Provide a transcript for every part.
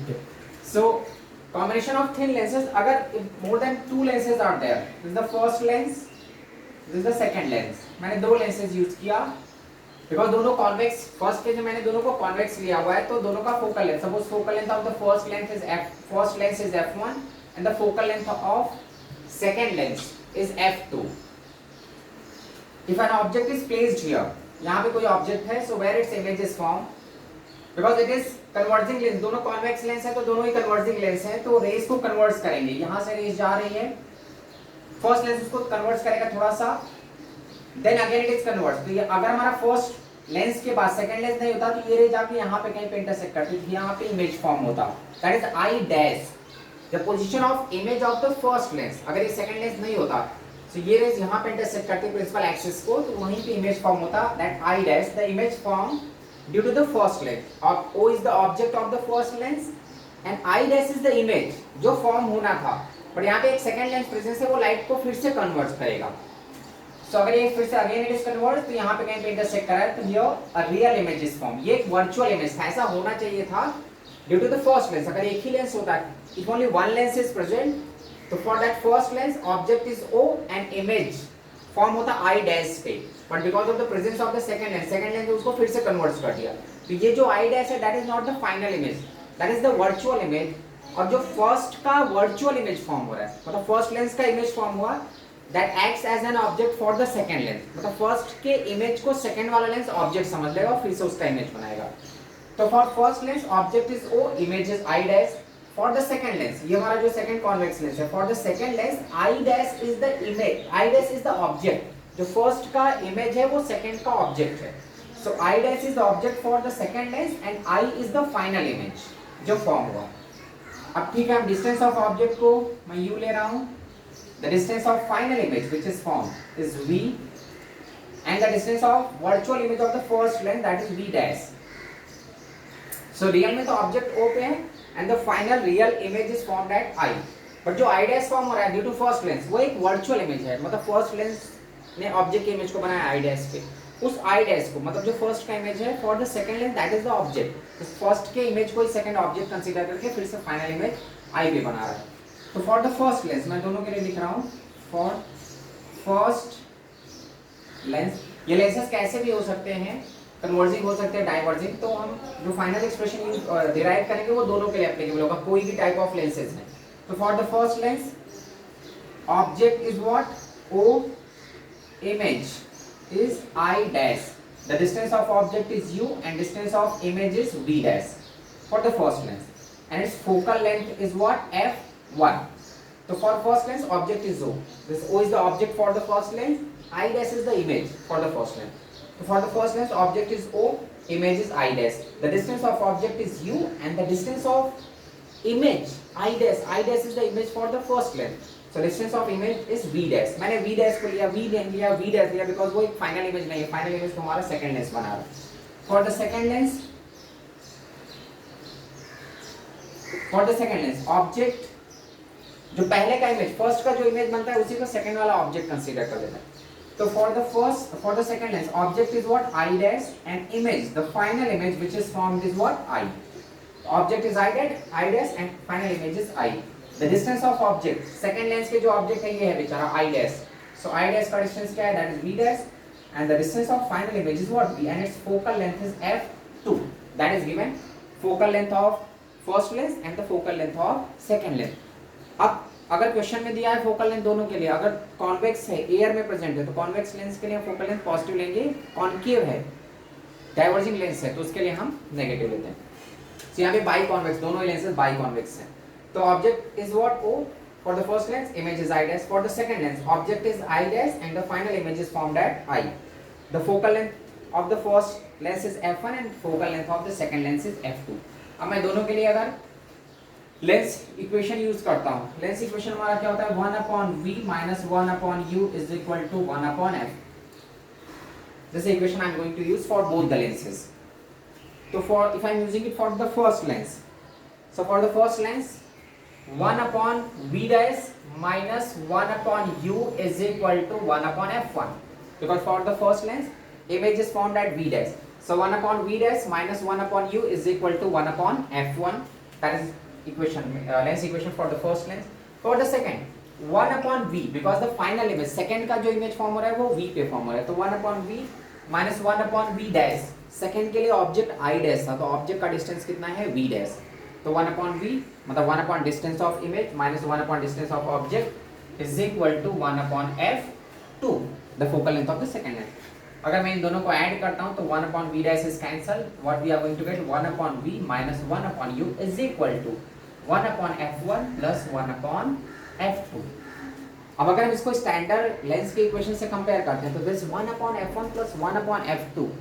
Okay. So combination of thin lenses, अगर more than two lenses are there, this is the first lens, this is the second lens. मैंने दो lenses use किया because दोनों convex, first के जो मैंने दोनों को कॉन्वेक्स लिया हुआ है तो दोनों का focal length, suppose focal length of the first lens is f1 and the focal length of second lens is f2. If an object is placed here, यहाँ पे कोई ऑब्जेक्ट है, so where its image is form, because it is converging lens, दोनों convex lens है तो दोनों ही converging lens है, तो रेस को कन्वर्ट करेंगे, यहाँ से रेस जा रही है, फर्स्ट लेंस उसको कन्वर्ट करेगा थोड़ा सा, then again it is convert, तो ये अगर हमारा फर्स्ट लेंस के बाद सेकंड लेंस नहीं होता तो ये रे जाके यहाँ पे कहीं पे इंटरसेक्ट करती थी, यहाँ पे इमेज फॉर्म होता, that is I dash the position of image of the first lens. अगर ये सेकंड लेंस नहीं होता तो ये रेज यहाँ पे इंटरसेक्ट करती प्रिंसिपल एक्सिस को, तो वहीं पे इमेज फॉर्म होता, that I dash the image form due to the first lens, और O is the object of the first lens and I dash is the image जो फॉर्म होना था, बट यहाँ पे एक सेकंड लेंस प्रेजेंस है, वो लाइट को फिर से कन्वर्ट करेगा. So, अगर ये फिर से अगेन इट इज कन्वर्ट, तो यहाँ पे कहीं पे इंटरसेक्ट करा है, तो ये a real image is form, ये एक वर्चुअल इमेज था, ऐसा होना चाहिए था due to the first lens. अगर एक ही लेंस होता, if only one lens is present, तो for that first lens object is O and image form होता आई डैश पे, but because of the presence of the second lens उसको फिर से कन्वर्ट कर दिया, तो ये जो आई डैश है that is not the final image, that is the virtual image. और जो फर्स्ट का वर्चुअल इमेज फॉर्म हो रहा है, मतलब फर्स्ट लेंस का इमेज फॉर्म हुआ, that acts as an object for the second lens, मतलब फर्स्ट के इमेज को सेकंड वाला लेंस ऑब्जेक्ट समझ लेगा और फिर से उसका इमेज बनाएगा. तो for first lens object is O, image is I dash. For the second lens, ये हमारा जो सेकंड कॉन्वेक्स लेंस है, for the second lens I dash is the image, I dash is the object, जो first का image है वो second का object है, सो I dash is the object for the second lens and I is the final image जो form हुआ. अब ठीक है, हम डिस्टेंस ऑफ ऑब्जेक्ट को मैं U ले रहा हूं, the distance of final image which is formed is V, and the distance of virtual image of the first lens that is V dash. So real में तो object O पे है and the final real image is formed at I, but जो I dash form हो रहा है due to first lens वो एक virtual image है, मतलब first lens ने object के image को बनाया I dash पे, उस I dash को मतलब जो first का image है for the second lens that is the object, उस first के image को ही second object consider करके फिर से final image I पे बना रहा है. तो फॉर द फर्स्ट लेंस, मैं दोनों के लिए लिख रहा हूं, फॉर फर्स्ट लेंस, ये लेंसेज कैसे भी हो सकते हैं, कन्वर्जिंग हो सकते हैं, डाइवर्जिंग, तो हम जो फाइनल एक्सप्रेशन डिराइव करेंगे वो दोनों के लिए एप्लीकेबल होगा, कोई भी टाइप ऑफ लेंसेज है. तो for the first lens object is what O, image is I dash, the distance of object is U and distance of image is V dash for the first lens, and it's focal length is what f1. So for first lens object is O. This O is the object for the first lens. I dash is the image for the first lens. So for the first lens object is O, image is I dash. The distance of object is U and the distance of image I dash is the image for the first lens. So distance of image is V dash. मैंने V dash को लिया, V dash लिया because वो एक final image नहीं है. Final image तो हमारा second lens बना रहा है. For the second lens object जो पहले का इमेज, फर्स्ट का जो इमेज बनता है उसी को सेकंड वाला ऑब्जेक्ट कंसीडर कर लेता है. तो for the second lens object is what I dash and image, the final image which is formed is what I. Object is I dash and final image is I. The distance of object, second lens के जो object है ये है बेचारा I dash, so I dash का distance क्या है, that is V dash, and the distance of final image is what V, and it's focal length is f2, that is given focal length of first lens and the focal length of second lens. अब अगर question में दिया है focal length दोनों के लिए, अगर convex है, एयर में प्रेजेंट है, तो कॉन्वेक्स लेंस के लिए फोकल लेंथ पॉजिटिव लेंगे, कॉन्केव है, डाइवर्जिंग लेंस है, तो उसके लिए हम नेगेटिव लेते हैं. तो यहाँ पे बाई कॉन्वेक्स, दोनों ही लेंसेज बाई कॉन्वेक्स हैं. तो object is what O for the first lens, image is I dash, for the second lens object is I dash and the final image is formed at I. The focal length of the first lens is f1 and focal length of the second lens is f2. अब मैं दोनों के लिए अगर lens equation use करता हूं, lens equation हमारा क्या होता है, 1/v minus 1/u is equal to 1/f. This is the equation I am going to use for both the lenses. So for if I am using it for the first lens, so for the first lens 1/v dash minus 1/u is equal to 1/f1, because for the first lens image is formed at v dash, so 1/v dash minus 1/u is equal to 1/f1. that is equation, lens equation for the first lens. For the second 1 upon v, because the final image second का जो image form हो रहा है वो v पे form हो रहा है, तो 1 upon v minus 1 upon v dash. Second के लिए ऑब्जेक्ट i डैश था, तो ऑब्जेक्ट का डिस्टेंस कितना है v डैश, तो 1 upon v मतलब 1 upon distance of image minus 1 upon distance of object is equal to 1 upon f2 the focal length of the second lens. अगर मैं इन दोनों को ऐड करता हूं तो 1 upon v dash is cancel, what we are going to get 1 upon v minus 1 upon u is equal to 1 upon f1 plus 1 upon f2. अब अगर हम इसको स्टैंडर्ड लेंस के इक्वेशन से कंपेयर करते हैं तो this 1 upon f1 plus 1 upon f2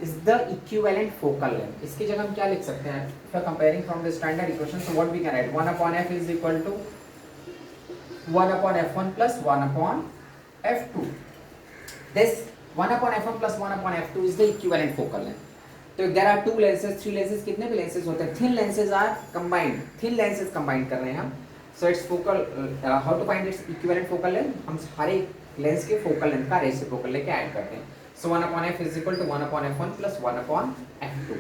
is the equivalent focal length. इसकी जगह हम क्या लिख सकते हैं, if you are comparing from the standard equation, so what we can write 1 upon f is equal to 1 upon f1 plus 1 upon f2. This 1 upon f1 plus 1 upon f2 is the equivalent focal length. तो if there are two lenses, three lenses, कितने भी lenses होते हैं, thin lenses are combined, thin lenses combined कर रहे हैं हम, so its focal how to find its equivalent focal length, हम हर एक लेंस के फोकल लेंथ का रेसिप्रोकल लेके ऐड करते हैं. So 1 upon f is equal to 1 upon f1 plus 1 upon f2.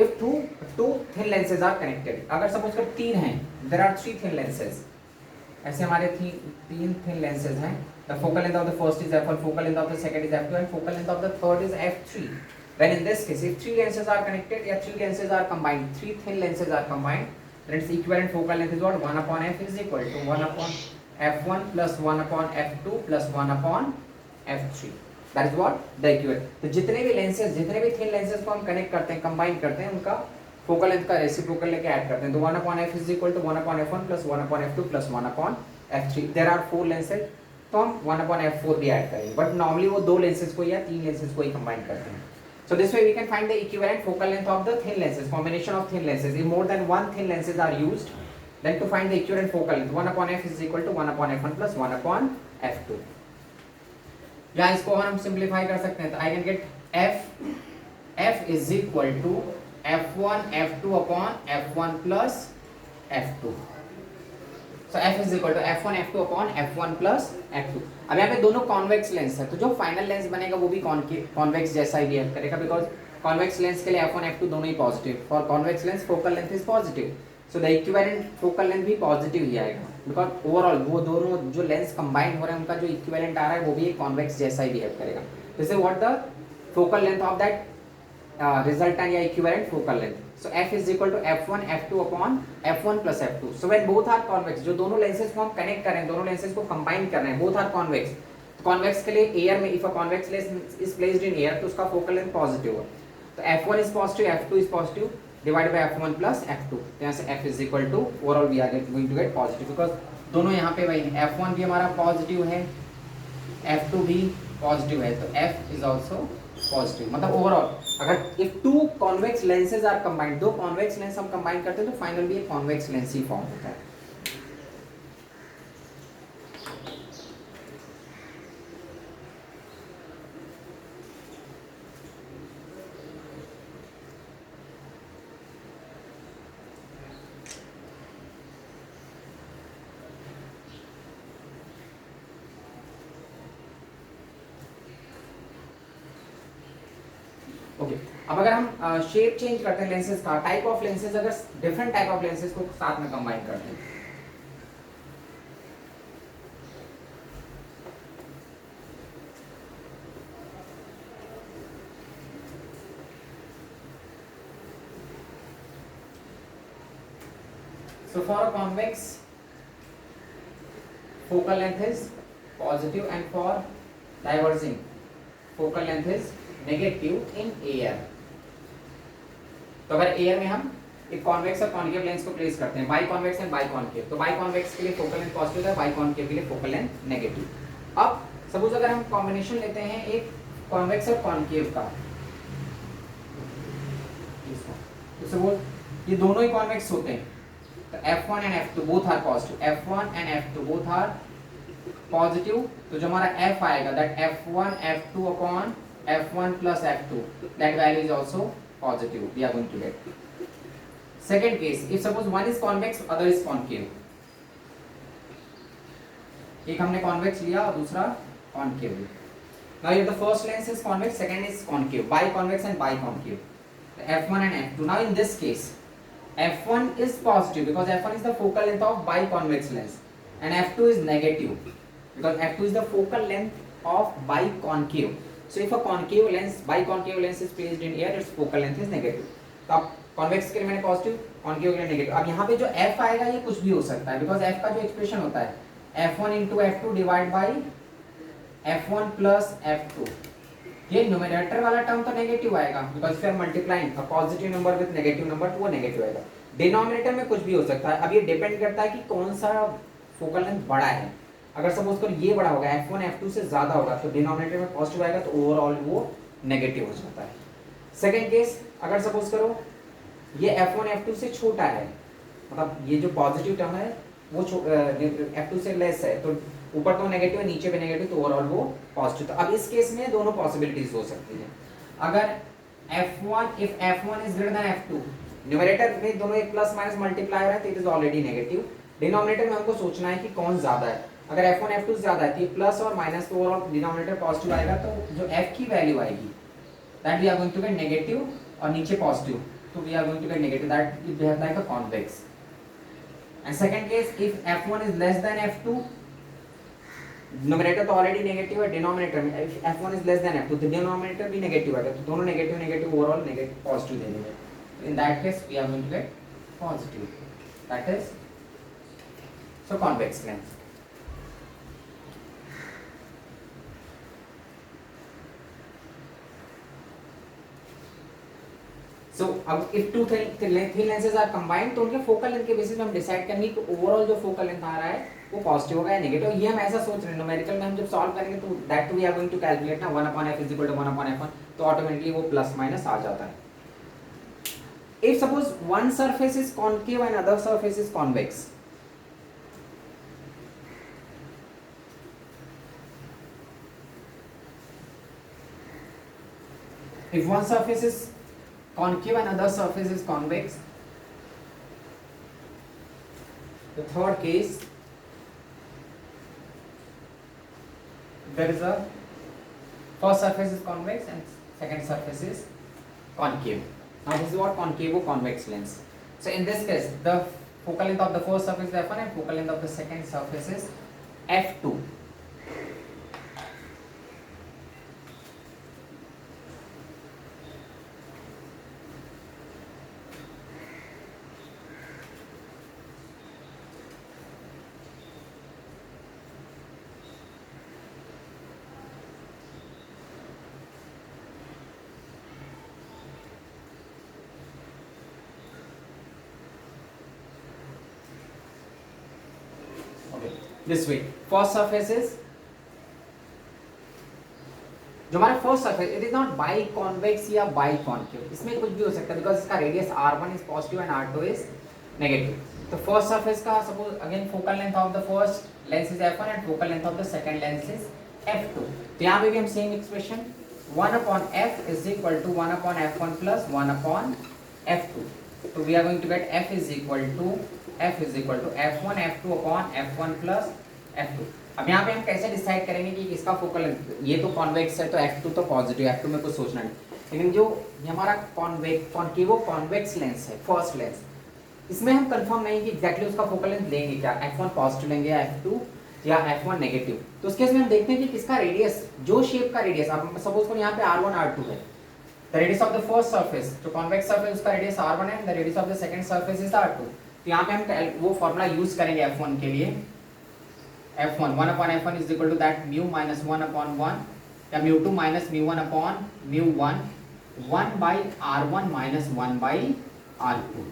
If two thin lenses are connected, अगर suppose कर तीन हैं, there are three thin lenses, ऐसे हमारे तीन thin lenses हैं, the focal length of the first is f1, focal length of the second is f2 and focal length of the third is f3. Then in this case, if three lenses are connected या three lenses are combined, three thin lenses are combined, then its equivalent focal length is what? 1 upon f is equal to 1 upon f1 plus 1 upon f2 plus 1 upon f3. That is what the equivalent. तो जितने भी lenses, जितने भी thin lenses को हम connect करते हैं, combine करते हैं, उनका focal length का reciprocal लेके add करते हैं, तो 1 upon f is equal to 1 upon f1 plus 1 upon f2 plus 1 upon f3. There are 4 lenses, तो हम 1 upon f4 भी add करेंगे, but normally वो दो lenses को या तीन lenses को ही combine करते हैं. So this way we can find the equivalent focal length of the thin lenses, combination of thin lenses. If more than one thin lenses are used, then to find the equivalent focal length, 1 upon f is equal to 1 upon f1 plus 1 upon f2. या इसको और हम simplify कर सकते हैं, तो I can get f is equal to f1 f2 upon f1 plus f2. So f is equal to f1 f2 upon f1 plus f2. अब यहाँ पे दोनों कॉन्वेक्स लेंस है, तो जो फाइनल लेंस बनेगा वो भी कॉन्वेक्स जैसा ही बिहेव करेगा, बिकॉज कॉन्वेक्स लेंस के लिए f1 f2 दोनों ही positive, for convex lens focal length is positive, so the equivalent focal length भी पॉजिटिव ही आएगा, बिकॉज ओवरऑल वो दोनों जो लेंस कंबाइन हो रहे हैं उनका जो इक्विवेलेंट आ रहा है वो भी एक कॉन्वेक्स जैसा ही बिहेव करेगा. This is what the focal length of that resultant या equivalent focal length. So f is equal to f1 f2 upon f1 plus f2. So when both are convex, जो दोनों लेंसेज को हम connect कर रहे हैं, दोनों लेंसेज को कंबाइन कर रहे हैं, बोथ आर कॉन्वेक्स. कॉन्वेक्स के लिए एयर में if a convex lens is placed in air तो उसका फोकल लेंथ पॉजिटिव है, तो f1 is positive f2 is positive divided by f1 plus f2. यहाँ से f is equal to overall we are going to get positive, because दोनों यहाँ पे वही f1 भी हमारा पॉजिटिव है, f2 भी पॉजिटिव है, तो f इज आल्सो पॉजिटिव. मतलब ओवरऑल अगर if two convex lenses are combined, दो कॉन्वेक्स लेंस हम कंबाइन करते हैं तो फाइनली एक कॉन्वेक्स लेंस ही फॉर्म होता है. ओके अब अगर हम शेप चेंज करते हैं लेंसेज का, टाइप ऑफ लेंसेज, अगर डिफरेंट टाइप ऑफ लेंसेज को साथ में कंबाइन करते हैं, so for a convex focal length is positive and for diverging focal length is negative in air. तो अगर एयर में हम एक कॉन्वेक्स और कॉन्केव लेंस को प्लेस करते हैं, by convex and by concave, तो बाई कॉन्वेक्स के लिए फोकल लेंथ पॉजिटिव है, बाई कॉन्केव के लिए फोकल लेंथ नेगेटिव. अब सपोज अगर हम कॉम्बिनेशन लेते हैं एक कॉन्वेक्स और कॉन्केव का, तो सपोज ये दोनों ही कॉन्वेक्स होते हैं, तो f1 and f2 both are positive, f1 and f2 both are positive, तो जो हमारा f आएगा that f1 f2 upon f1 plus f2, that value is also positive, we are going to get. Second case, if suppose one is convex other is concave, एक हमने convex लिया और दूसरा concave. Now if the first lens is convex, second is concave, biconvex and biconcave, f1 and f2. Now in this case f1 is positive because f1 is the focal length of biconvex lens and f2 is negative because f2 is the focal length of biconcave. So if a concave lens, biconcave lens is placed in air, its focal length is negative. तो अब convex के लिए मैंने positive, concave के लिए negative. अब यहाँ पे जो f आएगा ये कुछ भी हो सकता है बिकॉज f का जो एक्सप्रेशन होता है f1 into f2 divide by f1 plus f2. ये न्यूमरेटर वाला टर्म तो नेगेटिव आएगा because if you are multiplying a positive number with negative number तो वो नेगेटिव आएगा. डिनोमिनेटर में कुछ भी हो सकता है. अब ये डिपेंड करता है कि कौन सा फोकल लेंथ बड़ा है. अगर सपोज करो ये बड़ा होगा f1 f2 से ज्यादा होगा तो डिनोमिनेटर में पॉजिटिव आएगा तो ओवरऑल वो नेगेटिव हो जाता है. सेकंड केस अगर सपोज करो ये f1 f2 से छोटा है मतलब ये जो पॉजिटिव टर्म है वो f2 से लेस है तो ऊपर तो नेगेटिव है नीचे पे नेगेटिव तो ओवरऑल वो पॉजिटिव. तो अब इस केस में दोनों पॉसिबिलिटीज हो सकती है. अगर f1 if f1 is greater than f2 numerator में दोनों एक प्लस माइनस मल्टीप्लाई हो रहा है तो it is already negative. Denominator में हमको सोचना है कि कौन ज्यादा है. अगर f1 f2 ज्यादा है तो प्लस और माइनस तो ओवरऑल डिनोमिनेटर पॉजिटिव आएगा तो जो f की वैल्यू आएगी that we are going to get negative और नीचे पॉजिटिव तो we are going to get negative that it behave like a convex. And second case if f1 is less than f2 numerator तो already negative है denominator में if f1 is less than f2 तो denominator भी negative आएगा तो दोनों negative negative overall negative positive दे देंगे. In that case we are going to get positive that is so convex lens. So अब if two thin lenses are combined तो उनके फोकल लेंथ के बेसिस पे हम डिसाइड करेंगे कि ओवरऑल जो फोकल लेंथ आ रहा है वो पॉजिटिव होगा या नेगेटिव. ये हम ऐसा सोच रहे हैं न्यूमेरिकल में हम जब सॉल्व करेंगे तो that we are going to calculate ना 1/f = 1/f1 तो ऑटोमेटिकली वो प्लस माइनस आ जाता है. If suppose one surface is concave and other surface is convex, if one surface is concave and other surface is convex, the third case there is a first surface is convex and second surface is concave. Now this is what concavo-convex lens. So in this case the focal length of the first surface is f1 and focal length of the second surface is f2. This way first surface is जो हमारा first surface it is not by convex या by concave. इसमें कुछ भी हो सकता है because इसका radius r1 is positive and r2 is negative. तो फर्स्ट सरफेस का suppose again focal length of the first lens is f1 and focal length of the second lens is f2. तो यहाँ पे भी हम same expression 1/f is equal to 1/f1 plus 1/f2. तो we are going to get f is equal to f1 f2 upon f1 plus f2. अब यहाँ पे हम कैसे डिसाइड करेंगे कि इसका फोकल लेंथ ये तो कॉन्वेक्स है तो f2 तो पॉजिटिव f2 में कुछ सोचना नहीं. लेकिन जो हमारा कॉन्केवो कॉन्वेक्स लेंस है फर्स्ट लेंस इसमें हम कंफर्म नहीं कि एग्जैक्टली उसका फोकल लेंथ लेंगे क्या f1 पॉजिटिव लेंगे या f2 या f1 नेगेटिव. तो उस केस में हम देखते हैं कि किसका रेडियस जो शेप का रेडियस अब सपोज करो यहाँ पे r1 r2 है. The radius of the first surface जो कॉन्वेक्स सरफेस उसका रेडियस r1 है and the radius of the second surface is r2. तो यहाँ पे हम वो फॉर्मूला यूज करेंगे f1 के लिए. f1 1/f1 is equal to that mu minus 1/1 या mu2 minus mu1 upon mu1 1 by r1 minus 1 by r2.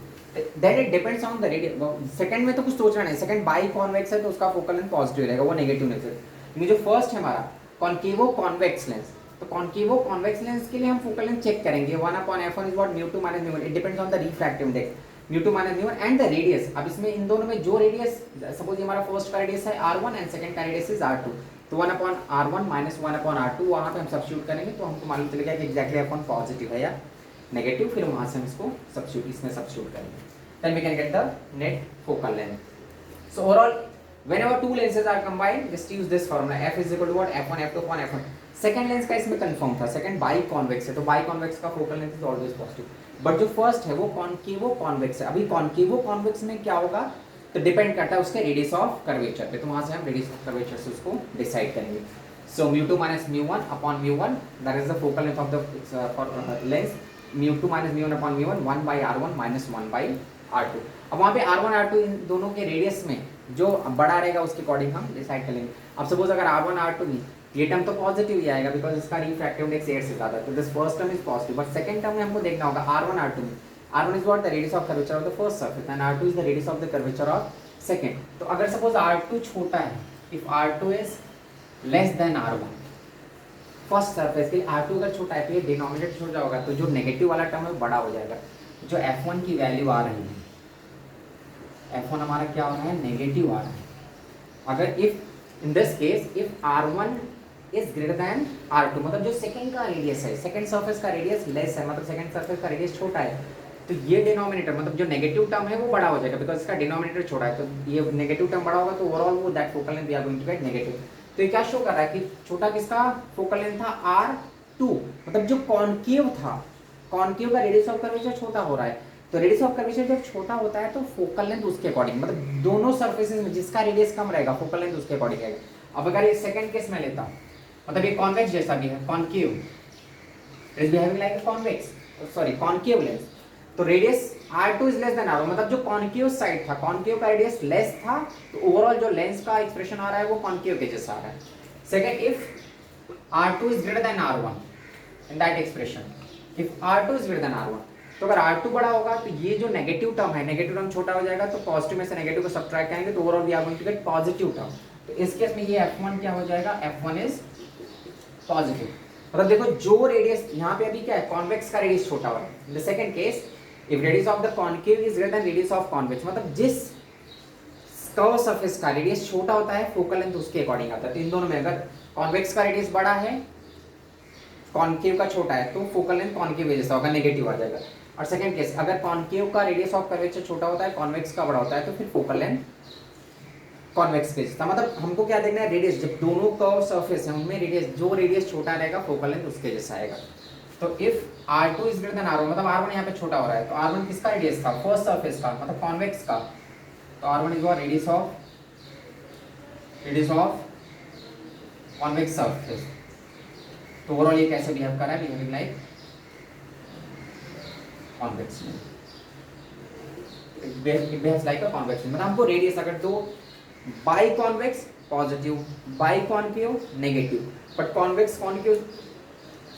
Then it depends on the radius. Second में तो कुछ सोचना नहीं. सेकंड बाई कॉन्वेक्स है तो उसका फोकल लेंथ पॉजिटिव रहेगा वो नेगेटिव नहीं है. लेकिन जो फर्स्ट है हमारा कॉन्केवो कॉन्वेक्स लेंस तो कॉन्केवो कॉन्वेक्स लेंस के लिए हम फोकल लेंथ चेक करेंगे 1/f1 is what mu2 minus mu1. It depends on the refractive index mu2 minus mu1 and the radius. अब इसमें इन दोनों में जो रेडियस सपोज ये हमारा फर्स्ट का रेडियस है r1 एंड सेकंड का रेडियस इज r2 तो 1/r1 minus 1/r2 वहाँ पे हम सब्स्टिट्यूट करेंगे तो हमको मालूम चलेगा कि एग्जैक्टली f1 पॉजिटिव है या नेगेटिव. फिर वहाँ से हम इसको सब्स्टिट्यूट इसमें सब्स्टिट्यूट करेंगे. Then we can get the net focal length. So overall whenever two lenses are combined just use this formula f is equal to what f1 f2 upon f1. Second lens का इसमें confirm था. Second by convex है तो by convex का focal length is always positive. But जो first है वो concavo convex है। अभी कॉन्केवो कॉन्वेक्स में क्या होगा, तो डिपेंड करता है उसके रेडियस ऑफ कर्वेचर पे, तो वहां से हम रेडियस ऑफ कर्वेचर से उसको डिसाइड करेंगे। So μ2 minus μ1 upon μ1 that is the focal length of the lens, μ2 minus μ1 upon μ1 1 by r1 minus 1 by r2। अब वहाँ पे r1 r2 इन दोनों के रेडियस में जो बड़ा रहेगा उसके अकॉर्डिंग हम डिसाइड करेंगे। अब सपोज अगर r1 r2 नहीं, ये टर्म तो पॉजिटिव ही आएगा बिकॉज इसका रिफ्रैक्टिव इंडेक्स 8 से ज्यादा है, तो this first term is positive. But second term में हमको देखना होगा r1 r2 में, r1 is what the radius of curvature of the first surface and r2 is the radius of the curvature of second. तो अगर suppose r2 छोटा है, if r2 is less than r1 first surface के, r2 अगर छोटा है तो ये डिनोमिनेटर छोटा होगा, तो जो नेगेटिव वाला टर्म है बड़ा हो जाएगा। जो f1 की वैल्यू आ रही है, f1 हमारा क्या हो रहा है, नेगेटिव आ रहा है। अगर if in this case if r1 is greater than r2, मतलब जो सेकंड का रेडियस है, सेकंड सरफेस का रेडियस लेस है, मतलब सेकंड सरफेस का रेडियस छोटा है, तो ये डिनोमिनेटर मतलब जो नेगेटिव टर्म है वो बड़ा हो जाएगा बिकॉज इसका डिनोमिनेटर छोटा है, तो ये नेगेटिव टर्म बड़ा होगा, तो ओवरऑल वो that focal length we are going to get negative. तो ये क्या शो कर रहा है कि छोटा किसका फोकल लेंथ था, r2, मतलब जो कॉन्केव था, कॉन्केव का रेडियस ऑफ कर्वेचर छोटा हो रहा है, तो रेडियस ऑफ कर्वेचर जब छोटा होता है तो फोकल लेंथ उसके अकॉर्डिंग, मतलब दोनों सर्फेसेस में जिसका रेडियस कम रहेगा फोकल लेंथ उसके अकॉर्डिंग रहेगा। अब अगर ये सेकंड केस में लेता हूं, मतलब ये कॉन्वेक्स जैसा भी है, concave is behaving like a convex, sorry concave lens, तो radius r2 is less than r1, मतलब जो कॉन्केव साइड था, कॉन्केव का रेडियस लेस था, तो ओवरऑल जो लेंस का एक्सप्रेशन आ रहा है वो कॉन्केव के जैसा आ रहा है। Second, if r2 is greater than r1 in that expression, if r2 is greater than r1, तो अगर r2 बड़ा होगा तो ये जो नेगेटिव टर्म है, नेगेटिव टर्म छोटा हो जाएगा, तो पॉजिटिव में से नेगेटिव को सब्ट्रैक्ट करेंगे तो overall we are going to get positive term. तो इस केस में ये f1 क्या हो जाएगा, f1 इज पॉजिटिव। मतलब देखो जो रेडियस यहाँ पे अभी क्या है, कॉन्वेक्स का रेडियस छोटा हो रहा है। In the second case if radius of the concave is greater than radius of convex, मतलब जिस कर्व सरफेस का रेडियस छोटा होता है फोकल लेंथ उसके अकॉर्डिंग आता है। तो इन दोनों में अगर कॉन्वेक्स का रेडियस बड़ा है, कॉन्केव का छोटा है, तो फोकल लेंथ कॉन्केव जैसा होगा, नेगेटिव आ जाएगा। और सेकंड केस अगर कॉन्केव का रेडियस ऑफ कर्वेचर छोटा होता है, कॉन्वेक्स का बड़ा होता है, तो फिर फोकल लेंथ कॉन्वेक्स के जैसा। मतलब हमको क्या देखना है, रेडियस, जब दोनों कर्व सरफेस है उनमें रेडियस, जो रेडियस छोटा रहेगा फोकल लेंथ उसके जैसा आएगा। तो if r2 is greater than r1, मतलब r1 यहाँ पे छोटा हो रहा है, तो r1 किसका रेडियस था, फर्स्ट सरफेस का, मतलब कॉन्वेक्स का, तो r1 is radius of convex surface. तो ओवरऑल ये कैसे बिहेव कर रहा है, behaving like convex, it behaves like a convex. मतलब हमको रेडियस अगर दो by convex positive, by concave negative, but convex concave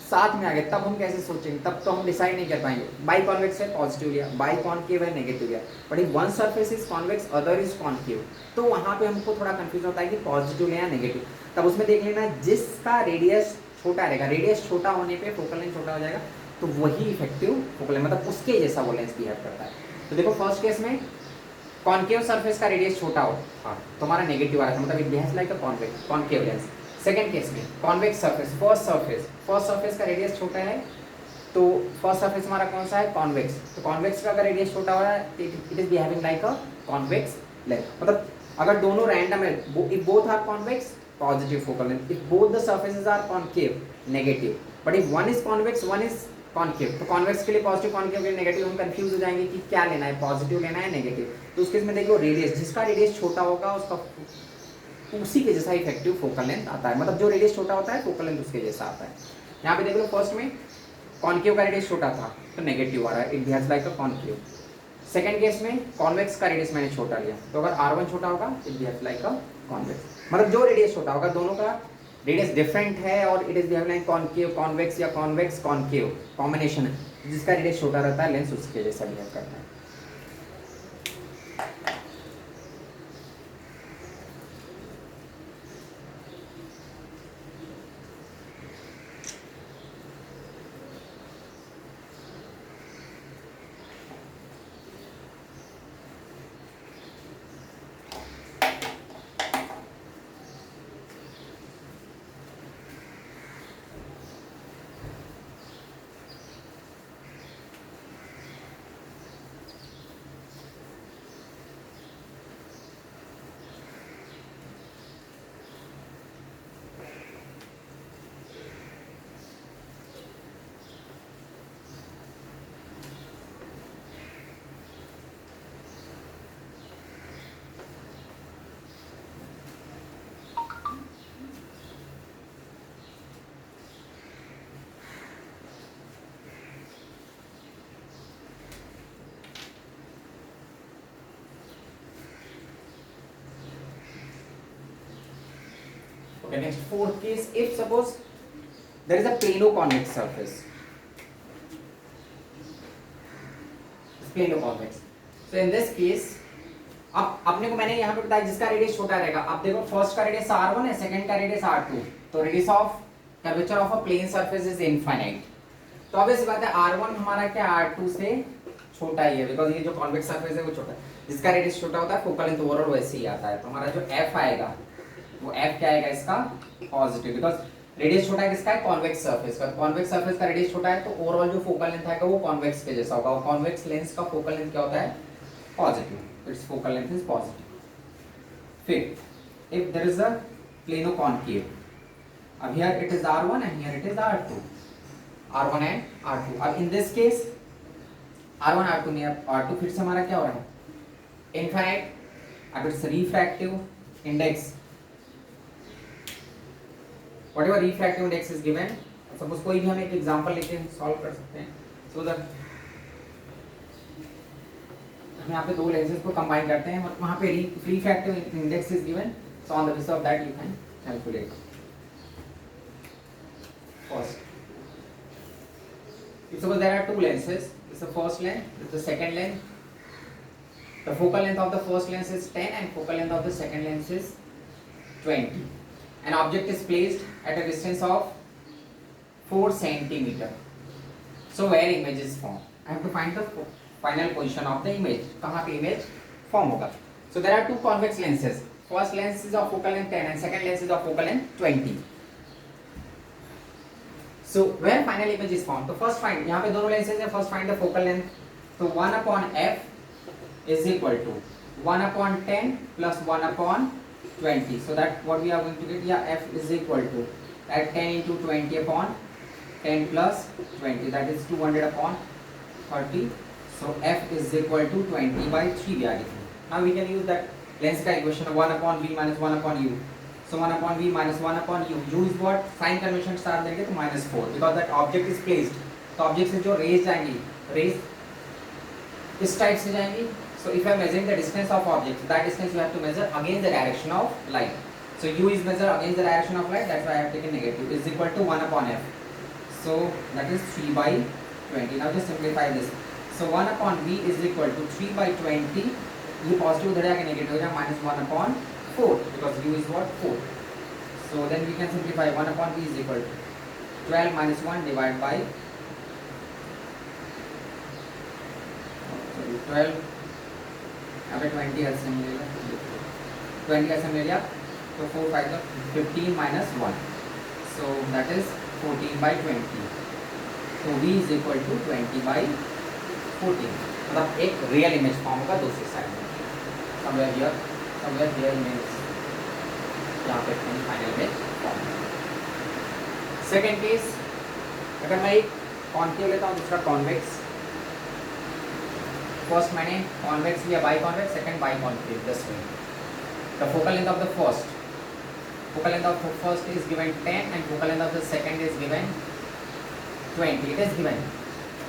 साथ में आ गए तब हम कैसे सोचेंगे, तब तो हम डिसाइड नहीं कर पाएंगे। बाई कॉन्वेक्स है पॉजिटिव लिया, बाई कॉन्केव है नेगेटिव लिया, but if one surface is convex other is concave, तो वहां पे हमको थोड़ा कंफ्यूजन होता है कि पॉजिटिव लेना नेगेटिव। तब उसमें देख लेना जिसका रेडियस छोटा रहेगा, रेडियस छोटा होने पे फोकल लेंथ छोटा हो जाएगा, तो वही इफेक्टिव फोकल लेंथ, मतलब उसके जैसा वो लेंस बिहेव करता है। तो देखो फर्स्ट केस में कॉन्केव सरफेस का रेडियस छोटा हो, हाँ, तो हमारा नेगेटिव आ रहा था, मतलब it behaves like a concave lens. Second case में कॉन्वेक्स सरफेस, फर्स्ट सरफेस का रेडियस छोटा है, तो फर्स्ट सरफेस हमारा कौन सा है, कॉन्वेक्स, तो कॉन्वेक्स का अगर रेडियस छोटा हो रहा है it is behaving like a convex lens. मतलब अगर दोनों रैंडम है, if both are convex positive focal length, if both the surfaces are concave negative, but if one is convex one is concave, तो convex के लिए positive, concave के लिए negative, हम कंफ्यूज हो जाएंगे कि क्या लेना है, पॉजिटिव लेना है नेगेटिव। तो उस केस में देखो रेडियस, जिसका रेडियस छोटा होगा उसका उसी के जैसा इफेक्टिव फोकल लेंथ आता है, मतलब जो रेडियस छोटा होता है फोकल लेंथ उसके जैसा आता है। यहाँ पे देख लो फर्स्ट में कॉन्केव का रेडियस छोटा था तो नेगेटिव आ रहा है, it behaves like a concave. Second case में कॉन्वेक्स का रेडियस मैंने छोटा लिया, तो अगर r1 छोटा होगा it behaves like a convex. मतलब जो रेडियस छोटा होगा, दोनों का रेडियस डिफरेंट है और it is behave like concave convex या कॉन्वेक्स कॉन्केव कॉम्बिनेशन है, जिसका रेडियस छोटा रहता है लेंस उसके जैसा बिहेव करता है। Okay, next fourth case, if suppose there is a plano-convex surface. Plano-convex. So in this case, अब अपने को मैंने यहाँ पे बताया जिसका रेडियस छोटा रहेगा. अब देखो फर्स्ट का रेडियस r1 है, सेकंड का रेडियस r2. तो radius of curvature of a plane surface is infinite. तो ऑब्वियस बात है r1 हमारा क्या r2 से छोटा ही है, बिकॉज ये जो कॉन्वेक्स सरफेस है वो छोटा है. जिसका रेडियस छोटा होता है फोकल लेंथ ओवरऑल वैसे ही आता है. तो हमारा जो f आएगा वो f क्या आएगा इसका पॉजिटिव, बिकॉज रेडियस छोटा है किसका है कॉन्वेक्स सरफेस का. कॉन्वेक्स सरफेस का रेडियस छोटा है तो ओवरऑल जो फोकल लेंथ आएगा वो कॉन्वेक्स के जैसा होगा. कॉन्वेक्स लेंस का फोकल लेंथ क्या होता है positive. Its focal length is positive. Fifth, if there is a plano concave, अब here it is R1 and here it is R2. R1 and R2. अब in this case R1 R2 नहीं, अब R2 फिर से हमारा क्या हो रहा है infinite. अब it's refractive index. Whatever refractive index is given, suppose कोई भी हम एक एग्जांपल लेके सॉल्व कर सकते हैं. So the यहाँ पे दो लेंसेज को कंबाइन करते हैं, वहाँ पे refractive index is given. So on the basis of that you can calculate. First, if suppose there are two lenses, this is the first lens, this is the second lens. The focal length of the first lens is 10 and focal length of the second lens is 20. An object is placed at a distance of 4 centimeter. So where image is formed? I have to find the final position of the image. कहाँ पे image form होगा? So there are two convex lenses. First lens is of focal length 10 and second lens is of focal length 20. So where final image is form. तो first find, यहाँ पे दोनों lenses हैं, first find the focal length. तो 1/f is equal to 1/10 plus 1/20. So that what we are going to gate, या f is equal to that 10 into 20/10 plus 20, that is 200/30. So f is equal to 20/3 we are getting. Now we can use that lens का equation 1/v minus 1/u. So 1/v minus 1/u. u is what? Sign convention start देंगे तो -4 because that object is placed. तो object से जो raise जाएंगी, raise इस type से जाएंगी. So if I am measuring the distance of object, that distance you have to measure against the direction of light. So u is measured against the direction of light. That's why I have taken negative. Is equal to 1/f. So that is 3/20. Now just simplify this. So 1/v is equal to 3/20. ये positive उधर जाके negative हो जाएगा -1/4 because u is what 4. So then we can simplify 1/v is equal to 12 minus 1 divided by 12. यहाँ पे 20 LCM ले लिया, 20 LCM ले लिया तो 4 5 15 minus 1. So that is 14/20. So v is equal to 20/14. मतलब एक रियल इमेज फॉर्म होगा दूसरी साइड में. somewhere here इमेज यहाँ पे final image form. Second case, अगर मैं एक कॉन्केव लेता हूँ दूसरा कॉन्वेक्स. फर्स्ट मैंने कॉन्वेक्स लिया by convex, second by concave. This way the focal length of the first is given 10 and focal length of the second is given 20. It is given.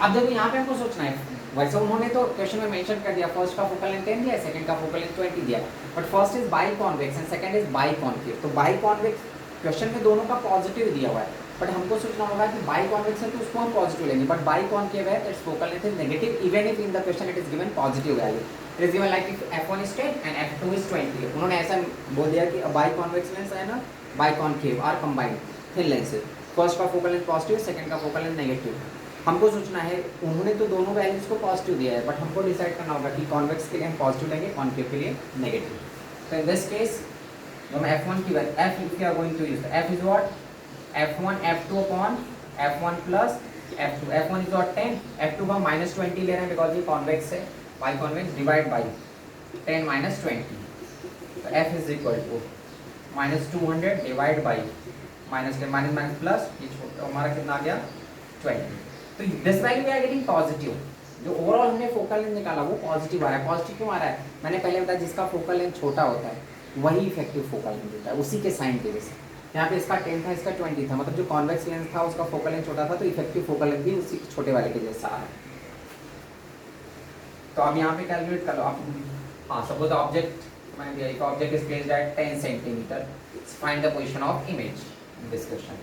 अब देखो यहाँ पे हमको सोचना है, वैसे उन्होंने तो क्वेश्चन में मेंशन कर दिया फर्स्ट का फोकल लेंथ 10 दिया, सेकंड का फोकल लेंथ 20 दिया, but first is by convex and second is by concave. तो बाई कॉन्वेक्स क्वेश्चन में दोनों का पॉजिटिव दिया हुआ है, बट हमको सोचना होगा कि बाई कॉन्वेक्स है तो उसको हम पॉजिटिव लेंगे, बट बाई कॉन्केव है it's focal length is negative even if in the question it is given positive value. It is given like if f1 is 10 and f2 is 20. उन्होंने ऐसा बोल दिया कि बाई कॉन्वेक्स लेंस है ना bi concave are combined thin lenses. First का focal length positive, second का focal length negative. हमको सोचना है, उन्होंने तो दोनों वैल्यूज को पॉजिटिव दिया है, बट हमको डिसाइड करना होगा कि कॉन्वेक्स के लिए हम पॉजिटिव लेंगे, कॉन्केव के लिए नेगेटिव. तो इन दिस केस जो मैं f1 की value f if you are going to use f is what f1 f2 upon f1 plus f2. f1 is what 10, f2 का -20 ले रहे हैं बिकॉज ये कॉन्वेक्स है, bi convex divide by 10 minus 20. तो f is equal to -200 divide by -10 minus plus ये छोटा हमारा कितना आ गया 20. तो this value we are getting positive. जो ओवरऑल हमने फोकल लेंथ निकाला वो पॉजिटिव आ रहा है. पॉजिटिव क्यों आ रहा है? मैंने पहले बताया जिसका फोकल लेंथ छोटा होता है वही इफेक्टिव फोकल लेंथ होता है, उसी के साइन के वजह से. यहाँ पे इसका 10 था, इसका 20 था, मतलब जो कॉन्वेक्स लेंस था उसका फोकल लेंथ छोटा था तो इफेक्टिव फोकल लेंथ भी उसी छोटे वाले के जैसा आ रहा है. तो अब यहाँ पे कैलकुलेट कर लो आप. हाँ, सपोज ऑब्जेक्ट मैंने दिया एक object is placed at 10 centimetre, find the position of image in this question.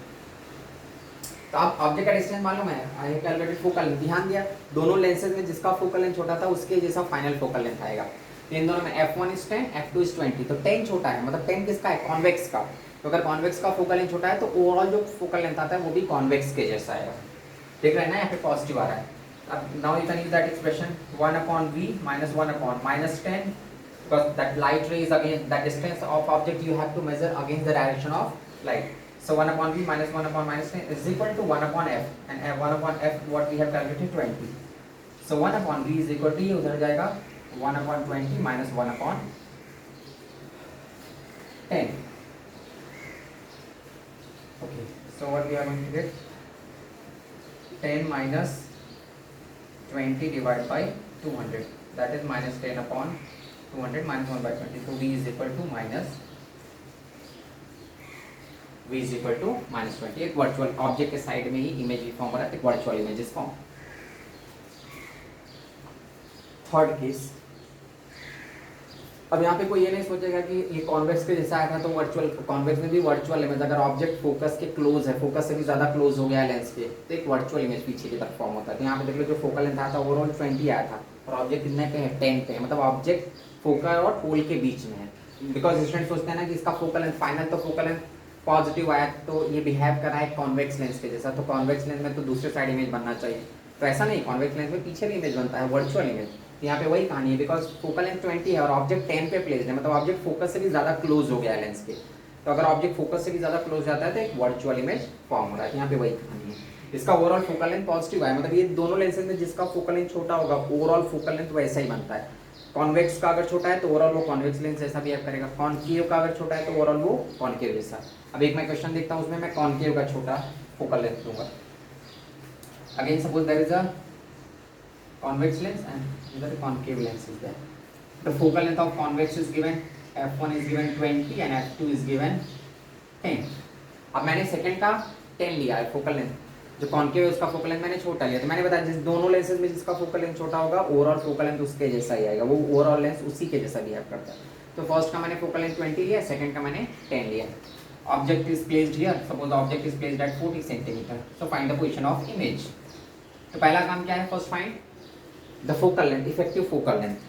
तो आप ऑब्जेक्ट का डिस्टेंस मालूम है, I have calculated focal length, ध्यान दिया दोनों लेंसेज में जिसका फोकल लेंथ छोटा था उसके जैसा फाइनल फोकल लेंथ आएगा। तो इन दोनों में f1 is 10, f2 is 20, तो 10 छोटा है, मतलब 10 किसका है, कॉन्वेक्स का। तो अगर कॉन्वेक्स का फोकल लेंथ छोटा है तो ओवरऑल जो फोकल लेंथ आता है वो भी कॉन्वेक्स के जैसा आएगा। देख रहे हैं ना, यहाँ पे पॉजिटिव आ रहा है। अब now you can use that expression 1/v minus 1/-10, because that light ray is again that distance of object you have to measure against the direction of light. So 1/v minus 1/-10 is equal to 1/f, and 1/f what we have calculated 20. So 1/v is equal to, ये उधर जाएगा 1/20 minus 1/10. Okay, so what we are going to get, 10 minus 20 divided by 200, that is minus 10/200 minus 1/20. So v is equal to -20। एक virtual object के side में ही image form हो रहा है, एक virtual images form. Third case, अब यहाँ पे कोई ये नहीं सोचेगा कि ये कॉन्वेक्स के जैसा आया था तो वर्चुअल, कॉन्वेक्स में भी वर्चुअल इमेज, अगर ऑब्जेक्ट फोकस के क्लोज है, फोकस से भी ज्यादा क्लोज हो गया है लेंस के, तो एक वर्चुअल इमेज पीछे की तरफ फॉर्म होता है। तो यहाँ पे देख लो जो फोकल लेंथ आया था ओवरऑल 20 आया था, और ऑब्जेक्ट कितने पे है, 10 पे है, मतलब ऑब्जेक्ट फोकल और पोल के बीच में है। बिकॉज स्टूडेंट सोचते हैं ना कि इसका फोकल लेंथ फाइनल, तो फोकल लेंथ पॉजिटिव आया तो ये बिहेव कर रहा है कॉन्वेक्स लेंस के जैसा, तो कॉन्वेक्स लेंस में तो दूसरे साइड इमेज बनना चाहिए, तो ऐसा नहीं, कॉन्वेक्स लेंस में पीछे भी इमेज बनता है, वर्चुअल इमेज। यहाँ पे वही कहानी है, बिकॉज फोकल लेंथ 20 है और ऑब्जेक्ट 10 पे प्लेस्ड है, मतलब ऑब्जेक्ट फोकस से भी ज्यादा क्लोज हो गया है लेंस के। तो अगर ऑब्जेक्ट फोकस से भी ज्यादा क्लोज जाता है तो एक वर्चुअल इमेज फॉर्म हो रहा है। यहाँ पे वही कहानी है, इसका ओवरऑल फोकल लेंथ पॉजिटिव है, मतलब ये दोनों लेंसेज में जिसका फोकल लेंथ छोटा होगा ओवरऑल फोकल लेंथ वैसा ही बनता है। कॉन्वेक्स का अगर छोटा है तो ओवरऑल वो कॉन्वेक्स लेंस जैसा बिहेव करेगा, कॉनकेव का अगर छोटा है तो ओवरऑल वो कॉनकेव जैसा। अब एक मैं क्वेश्चन देखता हूँ, उसमें मैं कॉनकेव का छोटा फोकल लेंथ लूंगा। Again suppose there is a convex lens and the concave lens is there. The focal length of convex is given, f1 is given 20 and f2 is given 10. अब मैंने second का 10 लिया है focal length, जो concave है उसका focal length मैंने छोटा लिया, तो मैंने बताया जिस दोनों लेंसेज में जिसका फोकल लेंथ छोटा होगा ओवरऑल फोकल लेंथ उसके जैसा ही आएगा, वो ओवरऑल लेंस उसी के जैसा बिहेव करता है। तो फर्स्ट का मैंने फोकल लेंथ 20 लिया, सेकंड का मैंने 10 लिया। Object is placed here, suppose object is placed eight 40 centimetre, so find the position of image. तो पहला काम क्या है, first find the focal length, effective focal length.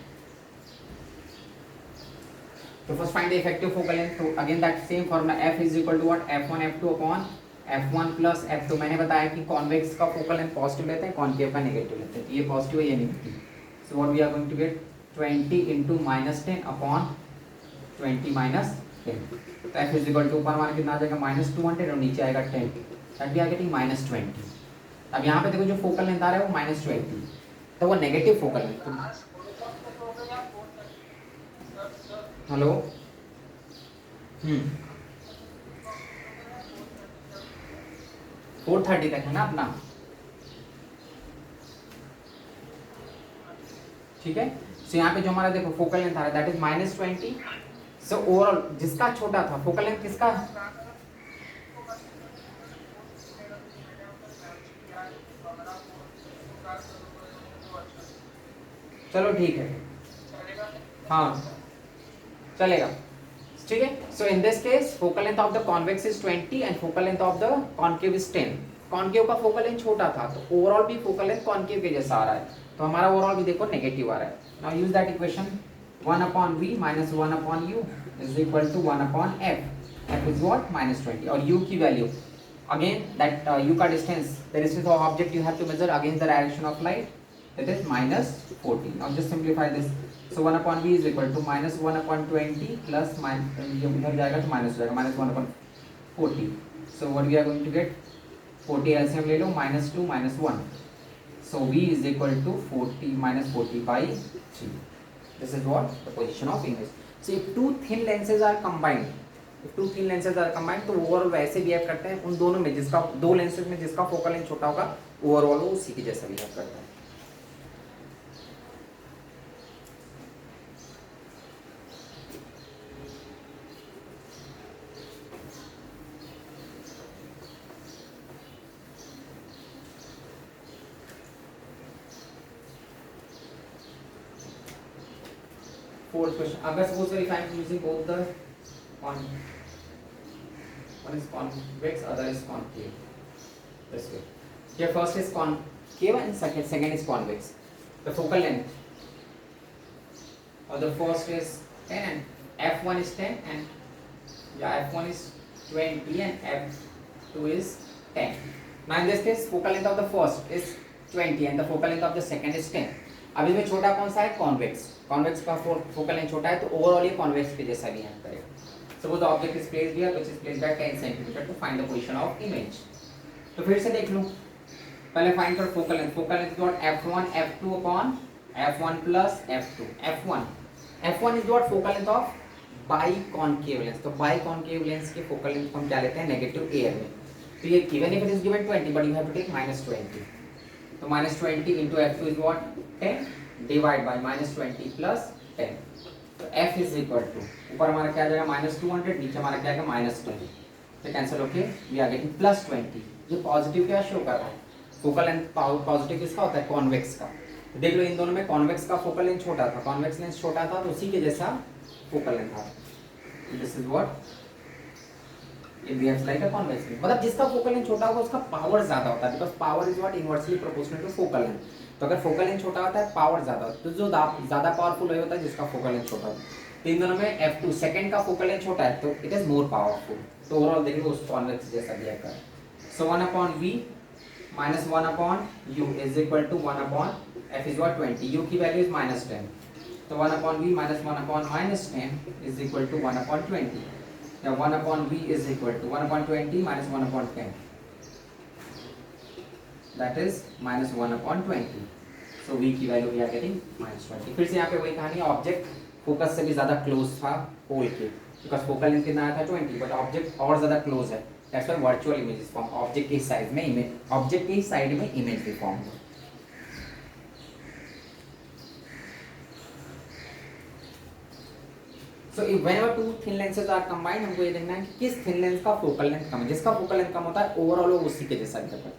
So first find the effective focal length. So again that same formula, f is equal to what, f1 f2 upon f1 plus f2। मैंने बताया कि convex का focal length positive लेते हैं, concave का negative लेते हैं, ये पॉजिटिव है ये negative. So what we are going to get 20 into -10 upon 20 minus 10। तो f is equal to ऊपर हमारा कितना आ जाएगा -200 और नीचे आएगा 10, दैट वी आर गेटिंग -20। अब यहाँ पे देखो जो फोकल लेंथ आ रहा है वो -20, तो वो नेगेटिव फोकल लेंथ। हेलो, 4:30 तक है ना अपना, ठीक है। सो यहाँ पे जो हमारा देखो फोकल लेंथ आ रहा है दैट इज -20। सो ओवरऑल जिसका छोटा था फोकल लेंथ किसका, चलो ठीक है, हाँ चलेगा, ठीक है। So in this case focal length of the convex is 20 and focal length of the concave is 10। Concave का फोकल लेंथ छोटा था तो ओवरऑल भी फोकल लेंथ कॉनकेव के जैसा आ रहा है, तो हमारा ओवरऑल भी देखो नेगेटिव आ रहा है। Now use that equation 1/v minus 1/u is equal to 1/f, f is what, -20, और u की वैल्यू अगेन दैट u का distance, the distance of object you have to measure against the direction of light, that is -40। now just simplify this, so 1/v is equal to -1/20 plus ये उधर जाएगा तो minus हो जाएगा -1/40। so what we are going to get, 40 LCM ले लो, -2 -1, so v is equal to 40 -40/3। this is what the position of image। so if two thin lenses are combined तो overall वैसे behave करते हैं उन दोनों में जिसका, दो लेंसेज में जिसका फोकल लेंथ छोटा होगा ओवरऑल वो उसी के जैसा बिहेव करता है। fourth question. Agar suppose if I am using both the one is convex, other is concave. This way. Here first is concave and second is convex. The focal length of the first is 10 and f1 is 10 and f1 is 20 and f2 is 10. Now in this case focal length of the first is 20 and the focal length of the second is 10. अब इसमें छोटा कौन सा है? Convex. Convex का focal length छोटा है तो ओवरऑल ये कॉन्वेक्स के जैसा बिहेव करेगा. Suppose the object is placed here which is placed at 10 centimetre to find the position of image. तो फिर से देख लो. पहले फाइंड कर focal length. Focal length is what? f1 f2 upon f1 plus f2. f1 is what? Focal length of bi concave lens. तो bi concave lens के focal length को हम क्या लेते हैं? नेगेटिव एयर में. तो ये given if it is given 20 but you have to take -20. तो -20 into f2 is what? 10 divide by -20 plus 10. तो f is equal to ऊपर हमारा क्या आ जाएगा? -200. नीचे हमारा क्या आएगा? -20. तो कैंसिल होके वी आर गेटिंग +20. ये पॉजिटिव क्या शो कर रहा है? फोकल लेंथ पॉजिटिव किसका होता है? कॉन्वेक्स का. देख लो इन दोनों में कॉन्वेक्स का फोकल लेंथ छोटा था, कॉन्वेक्स लेंथ छोटा था तो उसी के जैसा फोकल लेंथ था. This is what it behaves like a convex lens. मतलब जिसका फोकल लेंथ छोटा होगा उसका पावर ज्यादा होता है because power is what? Inversely proportional to focal length. तो अगर फोकल लेंथ छोटा होता है पावर ज्यादा होता है. तो जो ज्यादा पावरफुल वही होता है जिसका फोकल लेंथ छोटा होता है. तो इन दोनों में f2 सेकंड का फोकल लेंथ छोटा है तो इट इज मोर पावरफुल. तो ओवरऑल देखिए उस कॉन्वेक्स जैसा बिहेव कर. सो 1/v minus 1/u is equal to 1/f is what? 20. u की वैल्यू इज -10. तो 1/v minus 1/-10 is equal to 1/20. Now 1/v is equal to 1/20 minus 1/10. That is -1/20. So v की value we are getting -20. फिर से यहाँ पे वही कहानी. Object focus से भी ज्यादा क्लोज था पोल के बिकॉज फोकल लेंथ कितना आया था 20 बट ऑब्जेक्ट और ज्यादा क्लोज है. That's why virtual images form. Object के साइड में इमेज, ऑब्जेक्ट के साइड में इमेज भी फॉर्म हो. So if whenever two thin lenses are combined, हमको ये देखना है कि किस thin lens का फोकल लेंथ कम है. जिसका फोकल लेंथ कम होता है ओवरऑल वो उसी के जैसा दिखता है.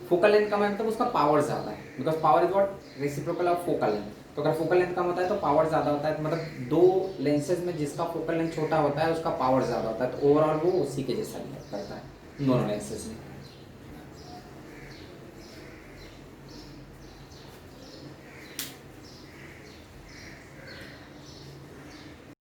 फोकल लेंथ कम है मतलब उसका पावर ज्यादा है because power is what? Reciprocal of focal length. तो अगर फोकल लेंथ कम होता है तो पावर ज्यादा होता है. तो मतलब दो लेंसेज में जिसका फोकल लेंथ छोटा होता है उसका पावर ज्यादा होता है. तो ओवरऑल वो उसी के जैसा दिखता है दोनों लेंसेज में.